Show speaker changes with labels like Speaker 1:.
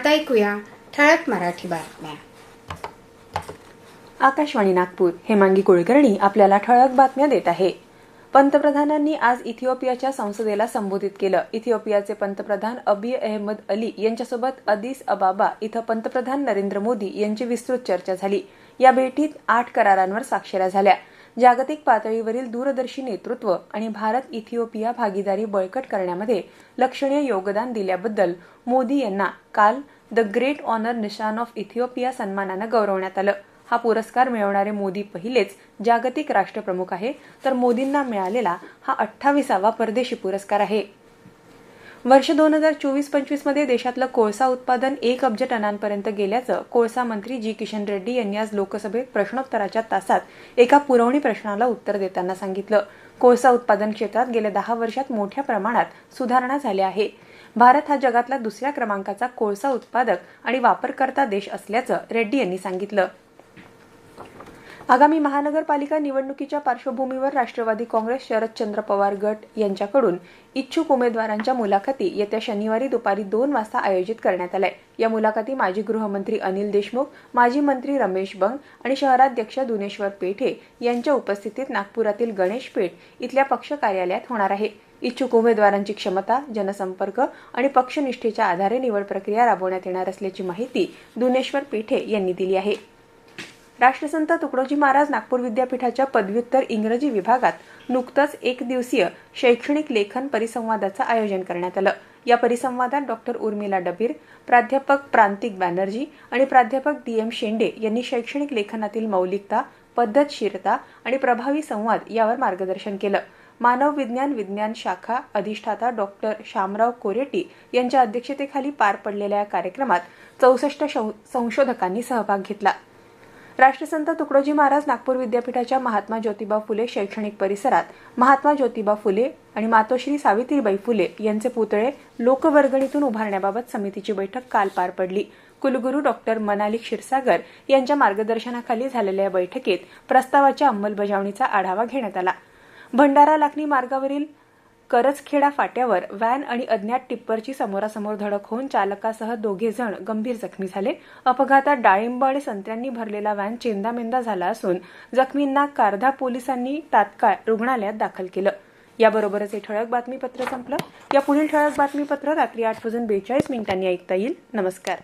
Speaker 1: आता ऐकूया ठळक मराठी बातम्या.
Speaker 2: आकाशवाणी नागपूर. हेमांगी कुलकर्णी आपल्याला ठळक बातम्या देत आहे. पंतप्रधानांनी आज इथिओपियाच्या संसदेला संबोधित केलं. इथिओपियाचे पंतप्रधान अबिय अहमद अली यांच्यासोबत अदिस अबाबा इथं पंतप्रधान नरेंद्र मोदी यांची विस्तृत चर्चा झाली. या भेटीत 8 करारांवर स्वाक्षऱ्या झाल्या. जागतिक पातळीवरील दूरदर्शी नेतृत्व आणि भारत इथिओपिया भागीदारी बळकट करण्यामध्ये लक्षणीय योगदान दिल्याबद्दल मोदी यांना काल द ग्रेट ऑनर निशान ऑफ इथिओपिया सन्मानानं गौरवण्यात आलं. हा पुरस्कार मिळवणारे मोदी पहिलेच जागतिक राष्ट्रप्रमुख आहे, तर मोदींना मिळालेला हा 28वा परदेशी पुरस्कार आहे. वर्ष 2024-25 मध्ये देशातलं कोळसा उत्पादन 1 अब्ज टनांपर्यंत गेल्याचं कोळसा मंत्री जी किशन रेड्डी यांनी आज लोकसभेत प्रश्नोत्तराच्या तासात एका पुरवणी प्रश्नाला उत्तर देताना सांगितलं. कोळसा उत्पादन क्षेत्रात गेल्या 10 वर्षात मोठ्या प्रमाणात सुधारणा झाल्या आहे. भारत हा जगातला 2ऱ्या क्रमांकाचा कोळसा उत्पादक आणि वापरकर्ता देश असल्याचं रेड्डी यांनी सांगितलं. आगामी महानगरपालिका निवडणुकीच्या पार्श्वभूमीवर राष्ट्रवादी काँग्रेस शरदचंद्र पवार गट यांच्याकडून इच्छुक उमेदवारांच्या मुलाखती येत्या शनिवारी दुपारी 2 वाजता आयोजित करण्यात आल्या. या मुलाखती माजी गृहमंत्री अनिल देशमुख, माजी मंत्री रमेश बंग आणि शहराध्यक्ष दुनेश्वर पेठे यांच्या उपस्थितीत नागपुरातील गणेश पेठ इथल्या पक्ष कार्यालयात होणार आहे. इच्छुक उमेदवारांची क्षमता, जनसंपर्क आणि पक्षनिष्ठेच्या आधारे निवड प्रक्रिया राबवण्यात येणार असल्याची माहिती दुनेश्वर पेठे यांनी दिली आहे. राष्ट्रसंत तुकडोजी महाराज नागपूर विद्यापीठाच्या पदव्युत्तर इंग्रजी विभागात नुकतंच 1 दिवसीय शैक्षणिक लेखन परिसंवादाचं आयोजन करण्यात आलं. या परिसंवादात डॉ. उर्मिला डबीर, प्राध्यापक प्रांतिक बॅनर्जी आणि प्राध्यापक DM शेंडे यांनी शैक्षणिक लेखनातील मौलिकता, पद्धतशीरता आणि प्रभावी संवाद यावर मार्गदर्शन केलं. मानव विज्ञान विज्ञान शाखा अधिष्ठाता डॉ. शामराव कोरेटी यांच्या अध्यक्षतेखाली पार पडलेल्या या कार्यक्रमात 64 संशोधकांनी सहभाग घेतला. राष्ट्रसंत तुकडोजी महाराज नागपूर विद्यापीठाच्या महात्मा ज्योतिबा फुले शैक्षणिक परिसरात महात्मा ज्योतिबा फुले आणि मातोश्री सावित्रीबाई फुले यांचे पुतळे लोकवर्गणीतून उभारण्याबाबत समितीची बैठक काल पार पडली. कुलगुरू डॉ. मनाली क्षीरसागर यांच्या मार्गदर्शनाखाली झालेल्या या बैठकीत प्रस्तावाच्या अंमलबजावणीचा आढावा घेण्यात आला. भंडारा लाखनी मार्गावरील करजखेडा फाट्यावर व्हॅन आणि अज्ञात टिप्परची समोरासमोर धडक होऊन चालकासह 2 जण गंभीर जखमी झाले. अपघातात डाळिंब आणि संत्र्यांनी भरलेला व्हॅन चेंदामेंदा झाला असून जखमींना कारधा पोलिसांनी तात्काळ रुग्णालयात दाखल केलं. याबरोबरच हे ठळक बातमीपत्र संपलं. या पुढील ठळक बातमीपत्र रात्री 8:42 ऐकता येईल. नमस्कार.